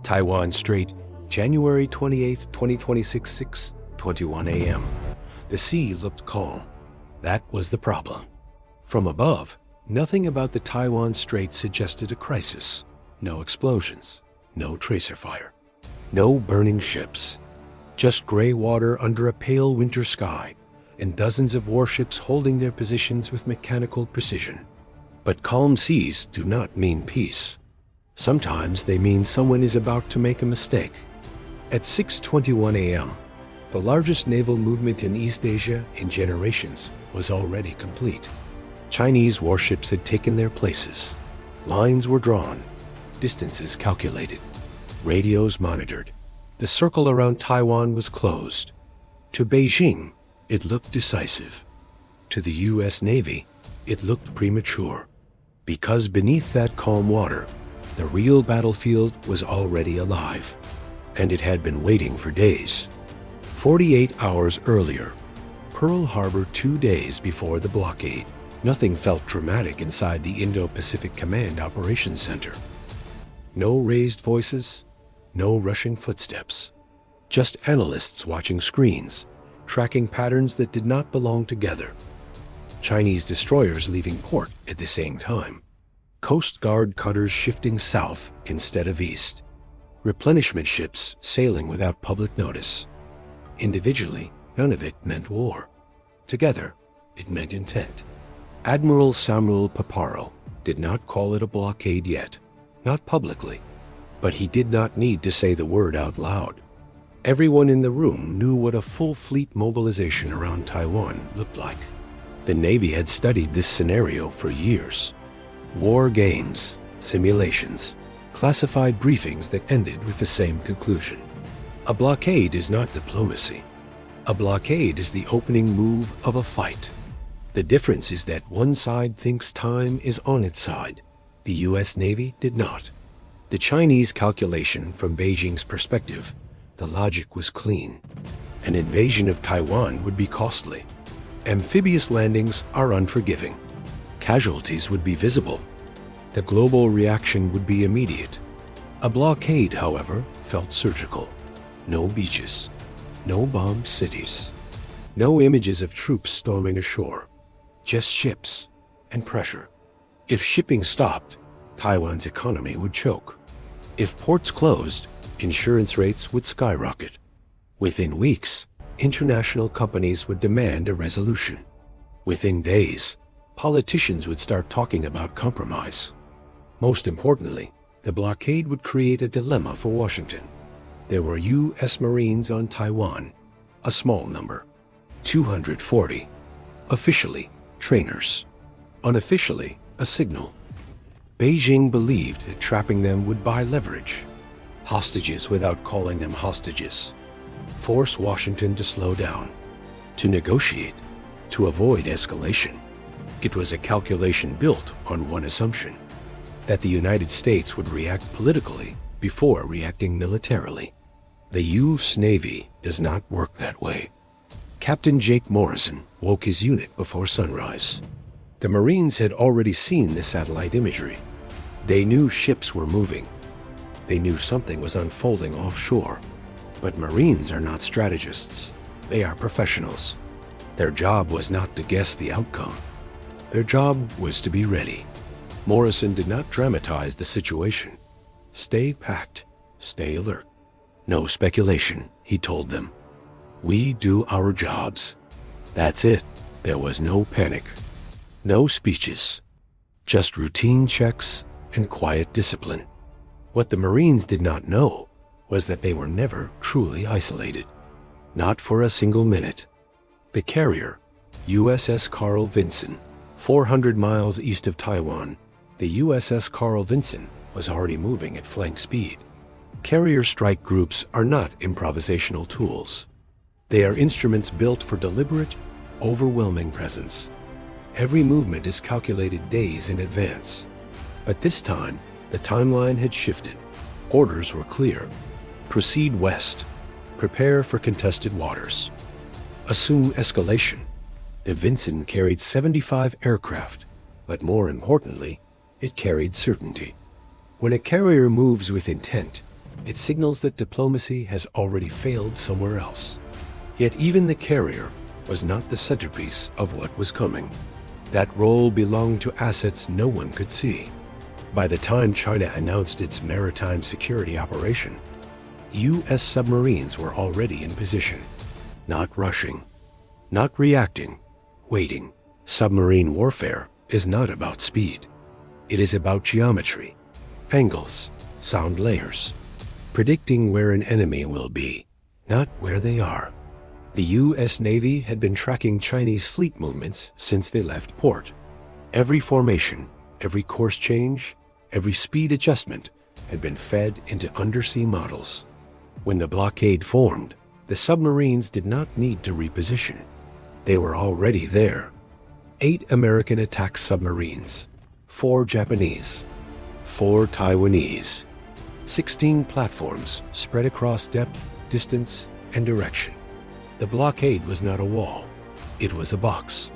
Taiwan Strait, January 28, 2026, 6:21 a.m. The sea looked calm. That was the problem. From above, nothing about the Taiwan Strait suggested a crisis. No explosions, no tracer fire, no burning ships. Just gray water under a pale winter sky, and dozens of warships holding their positions with mechanical precision. But calm seas do not mean peace. Sometimes they mean someone is about to make a mistake. At 6:21 a.m., the largest naval movement in East Asia in generations was already complete. Chinese warships had taken their places. Lines were drawn, distances calculated, radios monitored. The circle around Taiwan was closed. To Beijing, it looked decisive. To the U.S. Navy, it looked premature. Because beneath that calm water, the real battlefield was already alive. And it had been waiting for days. 48 hours earlier, Pearl Harbor 2 days before the blockade, nothing felt dramatic inside the Indo-Pacific Command Operations Center. No raised voices, no rushing footsteps. Just analysts watching screens, tracking patterns that did not belong together. Chinese destroyers leaving port at the same time. Coast Guard cutters shifting south instead of east. Replenishment ships sailing without public notice. Individually, none of it meant war. Together, it meant intent. Admiral Samuel Paparo did not call it a blockade yet, not publicly, but he did not need to say the word out loud. Everyone in the room knew what a full fleet mobilization around Taiwan looked like. The Navy had studied this scenario for years. War games, simulations, classified briefings that ended with the same conclusion. A blockade is not diplomacy. A blockade is the opening move of a fight. The difference is that one side thinks time is on its side. The U.S. Navy did not. The Chinese calculation from Beijing's perspective, the logic was clean. An invasion of Taiwan would be costly. Amphibious landings are unforgiving. Casualties would be visible. The global reaction would be immediate. A blockade, however, felt surgical. No beaches, no bombed cities, no images of troops storming ashore, just ships and pressure. If shipping stopped, Taiwan's economy would choke. If ports closed, insurance rates would skyrocket. Within weeks, international companies would demand a resolution. Within days, politicians would start talking about compromise. Most importantly, the blockade would create a dilemma for Washington. There were U.S. Marines on Taiwan, a small number, 240. Officially, trainers. Unofficially, a signal. Beijing believed that trapping them would buy leverage. Hostages without calling them hostages. Force Washington to slow down. To negotiate. To avoid escalation. It was a calculation built on one assumption: that the United States would react politically before reacting militarily. The U.S. Navy does not work that way. Captain Jake Morrison woke his unit before sunrise. The Marines had already seen the satellite imagery. They knew ships were moving. They knew something was unfolding offshore. But Marines are not strategists. They are professionals. Their job was not to guess the outcome. Their job was to be ready. Morrison did not dramatize the situation. Stay packed, stay alert. No speculation, he told them. We do our jobs. That's it. There was no panic. No speeches. Just routine checks and quiet discipline. What the Marines did not know was that they were never truly isolated. Not for a single minute. The carrier, USS Carl Vinson, 400 miles east of Taiwan, the USS Carl Vinson was already moving at flank speed. Carrier strike groups are not improvisational tools. They are instruments built for deliberate, overwhelming presence. Every movement is calculated days in advance. But this time, the timeline had shifted. Orders were clear. Proceed west. Prepare for contested waters. Assume escalation. The Vinson carried 75 aircraft, but more importantly, it carried certainty. When a carrier moves with intent, It signals that diplomacy has already failed somewhere else. Yet even the carrier was not the centerpiece of what was coming. That role belonged to assets no one could see. By the time China announced its maritime security operation, U.S. submarines were already in position, not rushing, not reacting, waiting. Submarine warfare is not about speed. It is about geometry, angles, sound layers, predicting where an enemy will be, not where they are. The U.S. Navy had been tracking Chinese fleet movements since they left port. Every formation, every course change, every speed adjustment had been fed into undersea models. When the blockade formed, the submarines did not need to reposition. They were already there. 8 American attack submarines, 4 Japanese, 4 Taiwanese, 16 platforms spread across depth, distance, and direction. The blockade was not a wall. It was a box.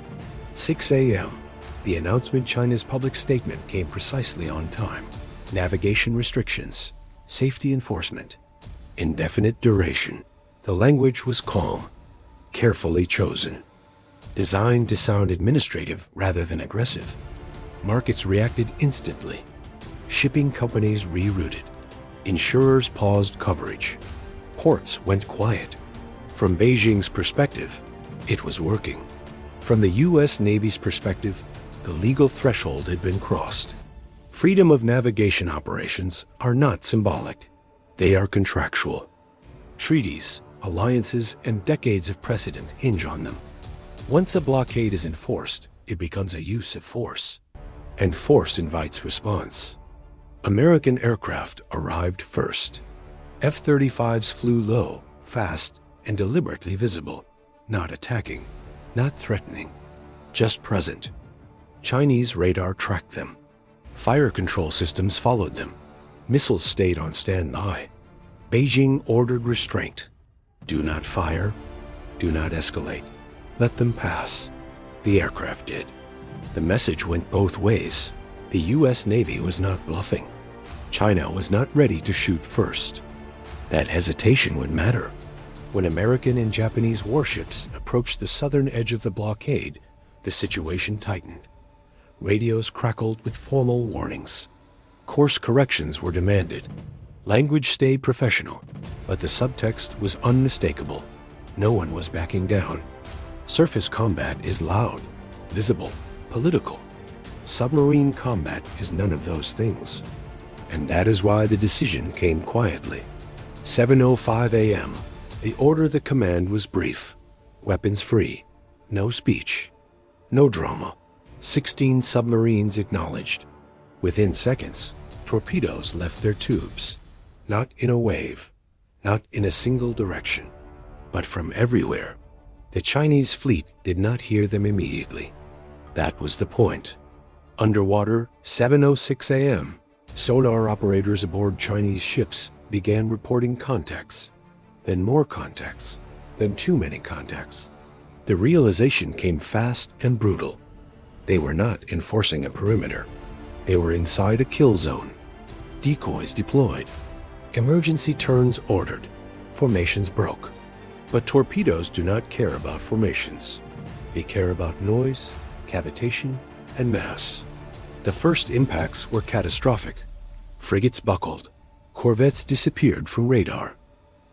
6 a.m. The announcement China's public statement came precisely on time. Navigation restrictions, safety enforcement, indefinite duration. The language was calm, carefully chosen, designed to sound administrative rather than aggressive. Markets reacted instantly. Shipping companies rerouted. Insurers paused coverage. Ports went quiet. From Beijing's perspective, it was working. From the U.S. Navy's perspective, the legal threshold had been crossed. Freedom of navigation operations are not symbolic. They are contractual. Treaties, alliances, and decades of precedent hinge on them. Once a blockade is enforced, it becomes a use of force. And force invites response. American aircraft arrived first. F-35s flew low, fast, and deliberately visible, not attacking, not threatening, just present. Chinese radar tracked them. Fire control systems followed them. Missiles stayed on standby. Beijing ordered restraint. Do not fire. Do not escalate. Let them pass. The aircraft did. The message went both ways. The U.S. Navy was not bluffing. China was not ready to shoot first. That hesitation would matter. When American and Japanese warships approached the southern edge of the blockade, the situation tightened. Radios crackled with formal warnings. Course corrections were demanded. Language stayed professional, but the subtext was unmistakable. No one was backing down. Surface combat is loud, visible, political. Submarine combat is none of those things. And that is why the decision came quietly. 7:05 a.m. The order of the command was brief. Weapons free. No speech. No drama. 16 submarines acknowledged. Within seconds, torpedoes left their tubes. Not in a wave. Not in a single direction. But from everywhere. The Chinese fleet did not hear them immediately. That was the point. Underwater, 7:06 a.m. Sonar operators aboard Chinese ships began reporting contacts. Then more contacts. Then too many contacts. The realization came fast and brutal. They were not enforcing a perimeter. They were inside a kill zone. Decoys deployed. Emergency turns ordered. Formations broke. But torpedoes do not care about formations. They care about noise, cavitation, and mass. The first impacts were catastrophic. Frigates buckled. Corvettes disappeared from radar.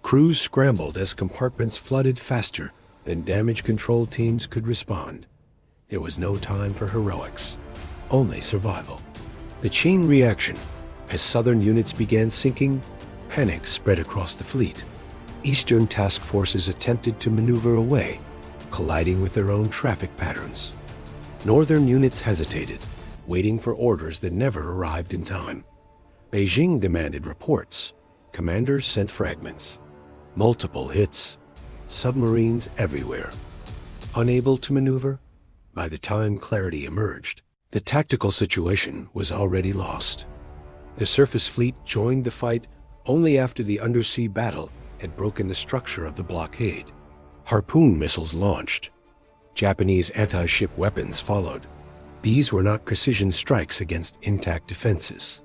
Crews scrambled as compartments flooded faster than damage control teams could respond. There was no time for heroics, only survival. The chain reaction. As southern units began sinking, panic spread across the fleet. Eastern task forces attempted to maneuver away, colliding with their own traffic patterns. Northern units hesitated, waiting for orders that never arrived in time. Beijing demanded reports. Commanders sent fragments. Multiple hits. Submarines everywhere. Unable to maneuver? By the time clarity emerged, the tactical situation was already lost. The surface fleet joined the fight only after the undersea battle had broken the structure of the blockade. Harpoon missiles launched. Japanese anti-ship weapons followed. These were not precision strikes against intact defenses.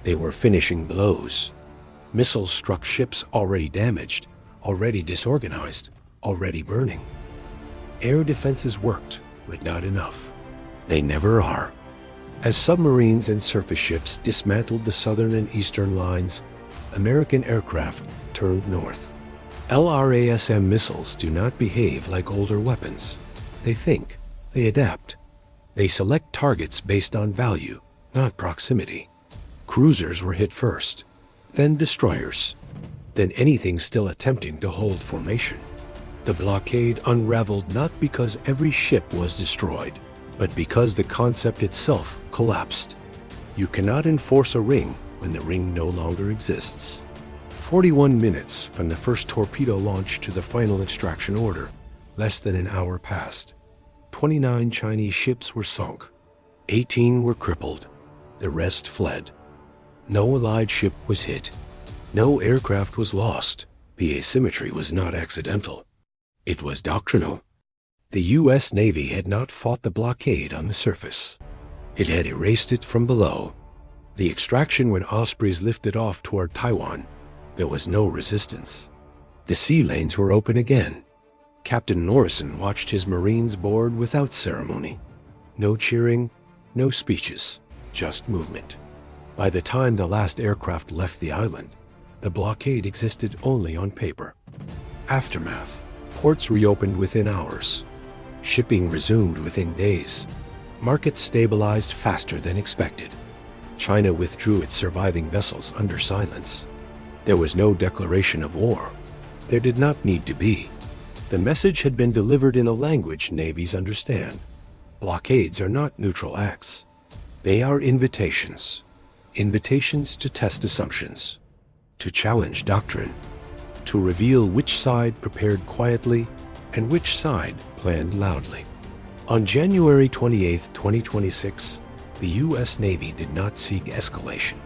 They were finishing blows. Missiles struck ships already damaged, already disorganized, already burning. Air defenses worked, but not enough. They never are. As submarines and surface ships dismantled the southern and eastern lines, American aircraft turned north. LRASM missiles do not behave like older weapons. They think, they adapt. They select targets based on value, not proximity. Cruisers were hit first, then destroyers, then anything still attempting to hold formation. The blockade unraveled not because every ship was destroyed, but because the concept itself collapsed. You cannot enforce a ring when the ring no longer exists. 41 minutes from the first torpedo launch to the final extraction order, less than an hour passed. 29 Chinese ships were sunk. 18 were crippled. The rest fled. No Allied ship was hit. No aircraft was lost. The asymmetry was not accidental. It was doctrinal. The U.S. Navy had not fought the blockade on the surface. It had erased it from below. The extraction when Ospreys lifted off toward Taiwan, there was no resistance. The sea lanes were open again. Captain Norrison watched his Marines board without ceremony. No cheering, no speeches, just movement. By the time the last aircraft left the island, the blockade existed only on paper. Aftermath. Ports reopened within hours. Shipping resumed within days. Markets stabilized faster than expected. China withdrew its surviving vessels under silence. There was no declaration of war. There did not need to be. The message had been delivered in a language navies understand. Blockades are not neutral acts. They are invitations. Invitations to test assumptions, to challenge doctrine, to reveal which side prepared quietly and which side planned loudly. On January 28, 2026, the U.S. Navy did not seek escalation.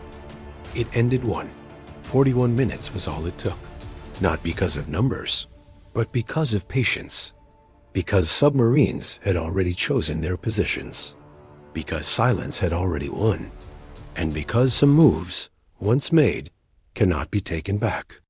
It ended one. 41 minutes was all it took. Not because of numbers, but because of patience. Because submarines had already chosen their positions. Because silence had already won. And because some moves, once made, cannot be taken back.